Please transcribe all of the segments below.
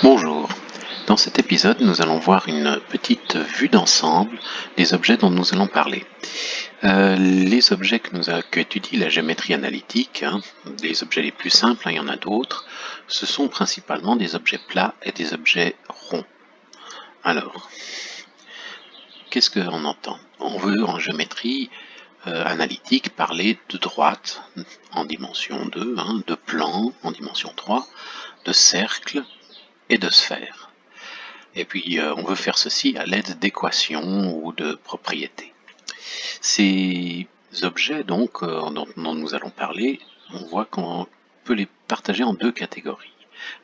Bonjour, dans cet épisode nous allons voir une petite vue d'ensemble des objets dont nous allons parler. Les objets qu'étudie la géométrie analytique, les objets les plus simples, il y en a d'autres, ce sont principalement des objets plats et des objets ronds. Alors, qu'est-ce qu'on entend? On veut en géométrie analytique parler de droite en dimension 2, de plan en dimension 3, de cercle et de sphère. Et puis on veut faire ceci à l'aide d'équations ou de propriétés. Ces objets donc dont nous allons parler, on voit qu'on peut les partager en deux catégories.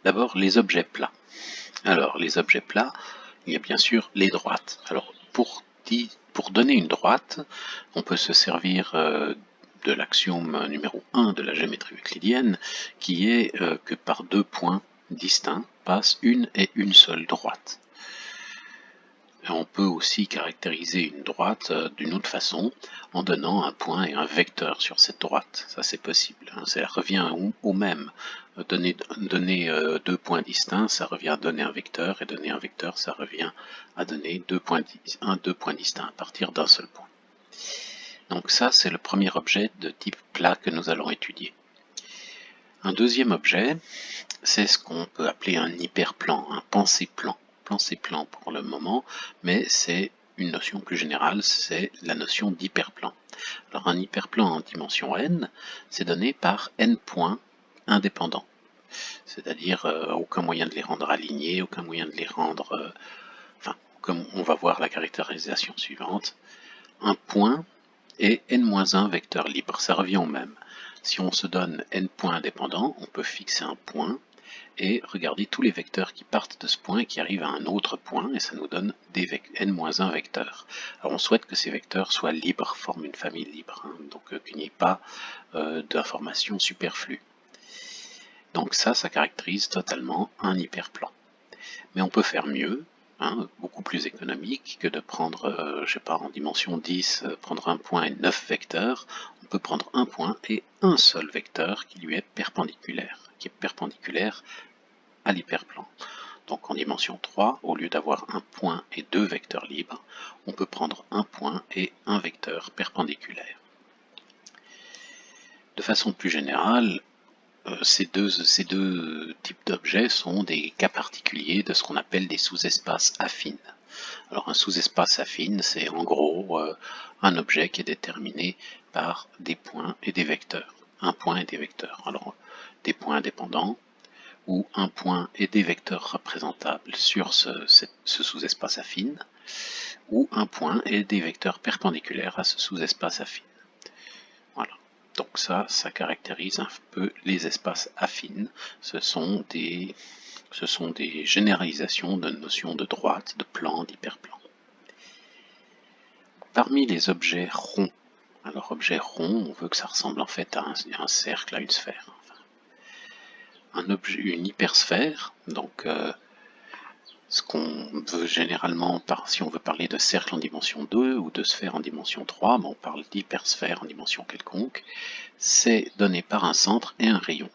D'abord les objets plats. Alors les objets plats, il y a bien sûr les droites. Alors pour donner une droite, on peut se servir de l'axiome numéro 1 de la géométrie euclidienne, qui est que par deux points distincts passe une et une seule droite. On peut aussi caractériser une droite d'une autre façon en donnant un point et un vecteur sur cette droite. Ça c'est possible. Ça revient au même. Donner deux points distincts, ça revient à donner un vecteur, et donner un vecteur, ça revient à donner deux points distincts à partir d'un seul point. Donc ça c'est le premier objet de type plat que nous allons étudier. Un deuxième objet, c'est ce qu'on peut appeler un hyperplan, un pensée-plan. Pensée-plan pour le moment, mais c'est une notion plus générale, c'est la notion d'hyperplan. Alors un hyperplan en dimension n, c'est donné par n points indépendants. C'est-à-dire aucun moyen de les rendre alignés, aucun moyen de les rendre... comme on va voir la caractérisation suivante, un point et n-1 vecteur libre, ça revient au même. Si on se donne n points indépendants, on peut fixer un point et regarder tous les vecteurs qui partent de ce point et qui arrivent à un autre point, et ça nous donne des n-1 vecteurs. Alors on souhaite que ces vecteurs soient libres, forment une famille libre, donc qu'il n'y ait pas d'informations superflues. Donc ça caractérise totalement un hyperplan. Mais on peut faire mieux, beaucoup plus économique que de prendre, je sais pas, en dimension 10, prendre un point et 9 vecteurs. On peut prendre un point et un seul vecteur qui lui est perpendiculaire, à l'hyperplan. Donc en dimension 3, au lieu d'avoir un point et deux vecteurs libres, on peut prendre un point et un vecteur perpendiculaire. De façon plus générale, ces deux types d'objets sont des cas particuliers de ce qu'on appelle des sous-espaces affines. Alors un sous-espace affine, c'est en gros un objet qui est déterminé par des points et des vecteurs. Un point et des vecteurs. Alors des points indépendants, ou un point et des vecteurs représentables sur ce sous-espace affine, ou un point et des vecteurs perpendiculaires à ce sous-espace affine. Voilà. Donc ça caractérise un peu les espaces affines. Ce sont des généralisations de notions de droite, de plan, d'hyperplan. Parmi les objets ronds, alors objet rond, on veut que ça ressemble en fait à un cercle, à une sphère. Une hypersphère, donc ce qu'on veut généralement, si on veut parler de cercle en dimension 2 ou de sphère en dimension 3, on parle d'hypersphère en dimension quelconque, c'est donné par un centre et un rayon.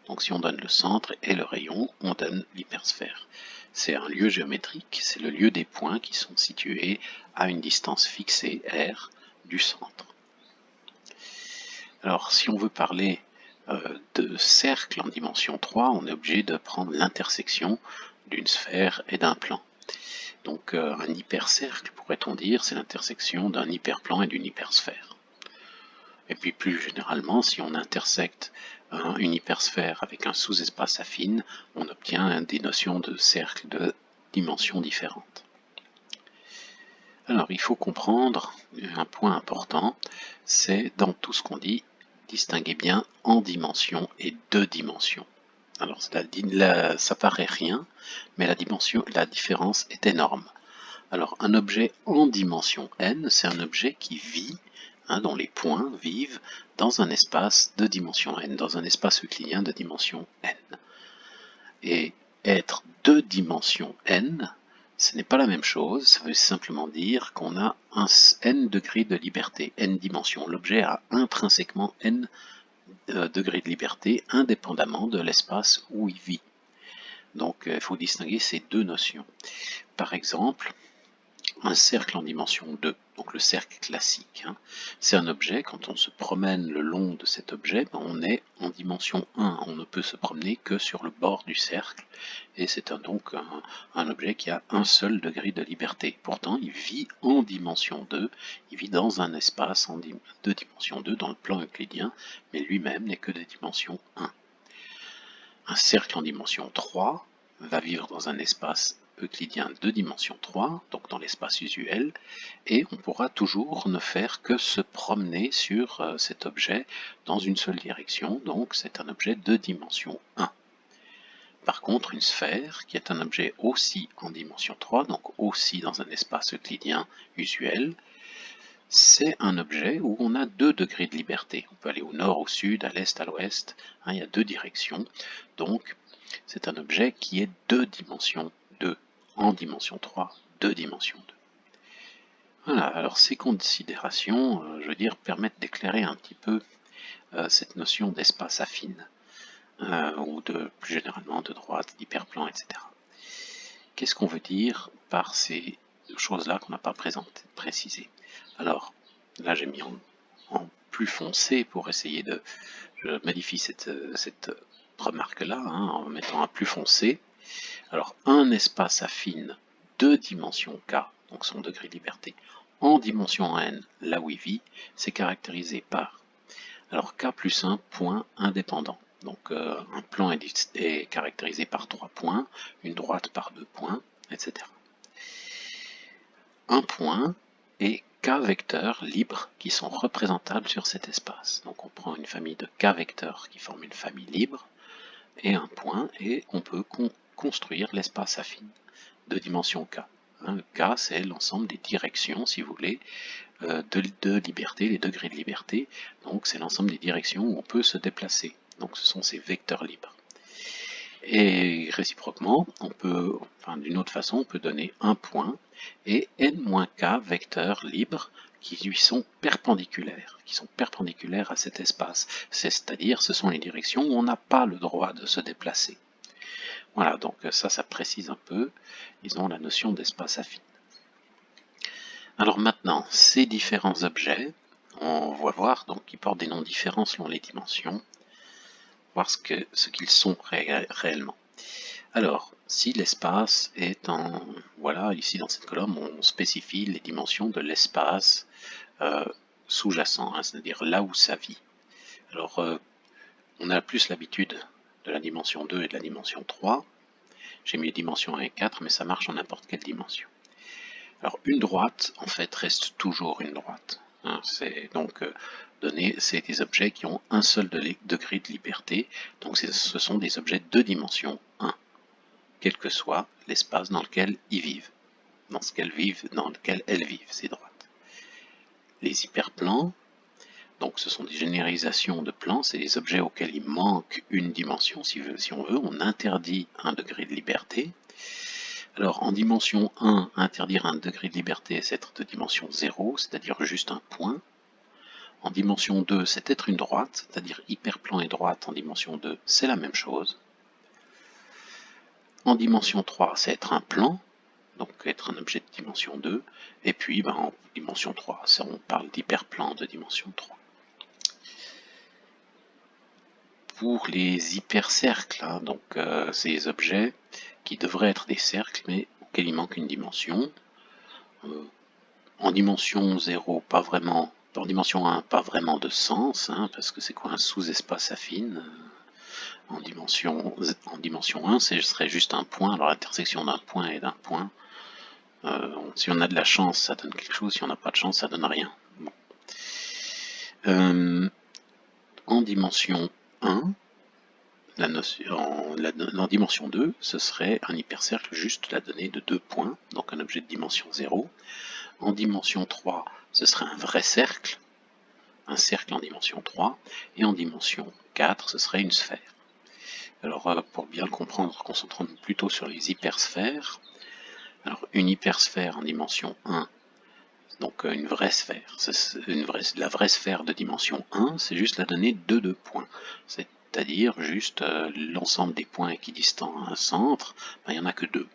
Donc si on donne le centre et le rayon, on donne l'hypersphère. C'est un lieu géométrique, c'est le lieu des points qui sont situés à une distance fixée, r, du centre. Alors si on veut parler de cercle en dimension 3, on est obligé de prendre l'intersection d'une sphère et d'un plan. Donc un hypercercle, pourrait-on dire, c'est l'intersection d'un hyperplan et d'une hypersphère. Et puis plus généralement, si on intersecte une hypersphère avec un sous-espace affine, on obtient des notions de cercle de dimensions différentes. Alors il faut comprendre un point important, c'est dans tout ce qu'on dit, distinguer bien en dimension et deux dimensions. Alors ça paraît rien, mais la différence est énorme. Alors un objet en dimension n, c'est un objet qui vit, dont les points vivent dans un espace de dimension n, dans un espace euclidien de dimension n. Et être de dimension n, ce n'est pas la même chose, ça veut simplement dire qu'on a un n degrés de liberté, n dimensions. L'objet a intrinsèquement n degrés de liberté indépendamment de l'espace où il vit. Donc il faut distinguer ces deux notions. Par exemple, un cercle en dimension 2, donc le cercle classique, hein, c'est un objet, quand on se promène le long de cet objet, on est en dimension 1, on ne peut se promener que sur le bord du cercle, et c'est donc un objet qui a un seul degré de liberté. Pourtant, il vit en dimension 2, il vit dans un espace de dimension 2, dans le plan euclidien, mais lui-même n'est que de dimension 1. Un cercle en dimension 3 va vivre dans un espace euclidien de dimension 3, donc dans l'espace usuel, et on pourra toujours ne faire que se promener sur cet objet dans une seule direction, donc c'est un objet de dimension 1. Par contre, une sphère, qui est un objet aussi en dimension 3, donc aussi dans un espace euclidien usuel, c'est un objet où on a 2 degrés de liberté. On peut aller au nord, au sud, à l'est, à l'ouest, hein, il y a 2 directions, donc c'est un objet qui est de dimension 2, en dimension 3, de dimension 2. Voilà, alors ces considérations, je veux dire, permettent d'éclairer un petit peu cette notion d'espace affine, ou plus généralement de droite, d'hyperplan, etc. Qu'est-ce qu'on veut dire par ces choses-là qu'on n'a pas précisées? Alors, là j'ai mis en plus foncé pour essayer de... Je modifie cette remarque-là, hein, en mettant un plus foncé. Alors, un espace affine de dimension k, donc son degré de liberté, en dimension n, là où il vit, c'est caractérisé par, alors k plus un point indépendant. Donc un plan est caractérisé par 3 points, une droite par 2 points, etc. Un point et k vecteurs libres qui sont représentables sur cet espace. Donc on prend une famille de k vecteurs qui forment une famille libre, et un point, et on peut construire l'espace affine de dimension k. Le k, c'est l'ensemble des directions, si vous voulez, de liberté, les degrés de liberté. Donc c'est l'ensemble des directions où on peut se déplacer. Donc ce sont ces vecteurs libres. Et réciproquement, d'une autre façon, on peut donner un point et n-k vecteurs libres qui lui sont perpendiculaires, à cet espace. C'est-à-dire, ce sont les directions où on n'a pas le droit de se déplacer. Voilà, donc ça précise un peu, disons, la notion d'espace affine. Alors maintenant, ces différents objets, on va voir, donc, qui portent des noms différents selon les dimensions, voir ce qu'ils sont réellement. Alors, si l'espace est en... Voilà, ici dans cette colonne, on spécifie les dimensions de l'espace sous-jacent, hein, c'est-à-dire là où ça vit. Alors, on a plus l'habitude de la dimension 2 et de la dimension 3. J'ai mis les dimensions 1 et 4, mais ça marche en n'importe quelle dimension. Alors, une droite, en fait, reste toujours une droite. Hein, c'est donc c'est des objets qui ont un seul degré de liberté, donc ce sont des objets de dimension 1, quel que soit l'espace dans lequel ils vivent, dans lequel elles vivent, ces droites. Les hyperplans, donc ce sont des généralisations de plans, c'est des objets auxquels il manque une dimension, si on veut, on interdit un degré de liberté. Alors en dimension 1, interdire un degré de liberté, c'est être de dimension 0, c'est-à-dire juste un point. En dimension 2, c'est être une droite, c'est-à-dire hyperplan et droite en dimension 2, c'est la même chose. En dimension 3, c'est être un plan, donc être un objet de dimension 2. Et puis en dimension 3, on parle d'hyperplan de dimension 3. Pour les hypercercles, hein, donc ces objets qui devraient être des cercles, mais auxquels il manque une dimension. En dimension 0, pas vraiment. En dimension 1, pas vraiment de sens, hein, parce que c'est quoi un sous-espace affine? En dimension 1, ce serait juste un point, alors l'intersection d'un point et d'un point. Si on a de la chance, ça donne quelque chose, si on n'a pas de chance, ça donne rien. Bon. En dimension 1, en dimension 2, ce serait un hypercercle juste la donnée de 2 points, donc un objet de dimension 0. En dimension 3, ce serait un vrai cercle, un cercle en dimension 3, et en dimension 4, ce serait une sphère. Alors, pour bien le comprendre, concentrons-nous plutôt sur les hypersphères. Alors, une hypersphère en dimension 1, donc une vraie sphère, la vraie sphère de dimension 1, c'est juste la donnée de 2 points. c'est-à-dire juste l'ensemble des points équidistants à un centre, ben, il n'y en a que 2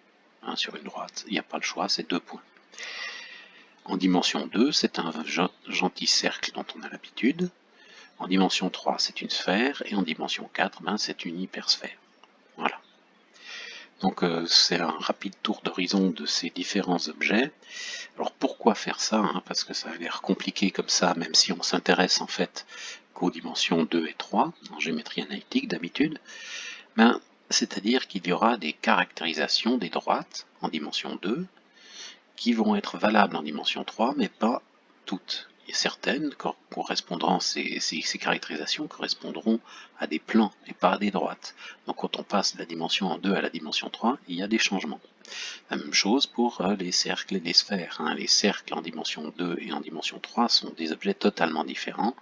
hein, sur une droite. Il n'y a pas le choix, c'est 2 points. En dimension 2, c'est un gentil cercle dont on a l'habitude. En dimension 3, c'est une sphère. Et en dimension 4, ben, c'est une hypersphère. Voilà. Donc c'est un rapide tour d'horizon de ces différents objets. Alors pourquoi faire ça hein? Parce que ça a l'air compliqué comme ça, même si on s'intéresse en fait qu'aux dimensions 2 et 3, en géométrie analytique d'habitude. Ben, c'est-à-dire qu'il y aura des caractérisations des droites en dimension 2 qui vont être valables en dimension 3, mais pas toutes. Et certaines correspondront, ces caractérisations correspondront à des plans et pas à des droites. Donc quand on passe de la dimension en 2 à la dimension 3, il y a des changements. La même chose pour les cercles et les sphères. Hein. Les cercles en dimension 2 et en dimension 3 sont des objets totalement différents,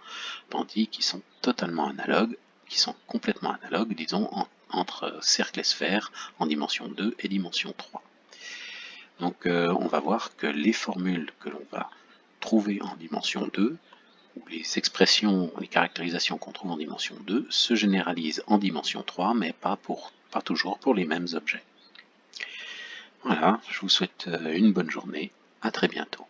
tandis qu'ils sont totalement analogues, qui sont complètement analogues, disons, entre cercle et sphère en dimension 2 et dimension 3. Donc on va voir que les formules que l'on va trouver en dimension 2, ou les expressions, les caractérisations qu'on trouve en dimension 2, se généralisent en dimension 3, mais pas toujours pour les mêmes objets. Voilà, je vous souhaite une bonne journée, à très bientôt.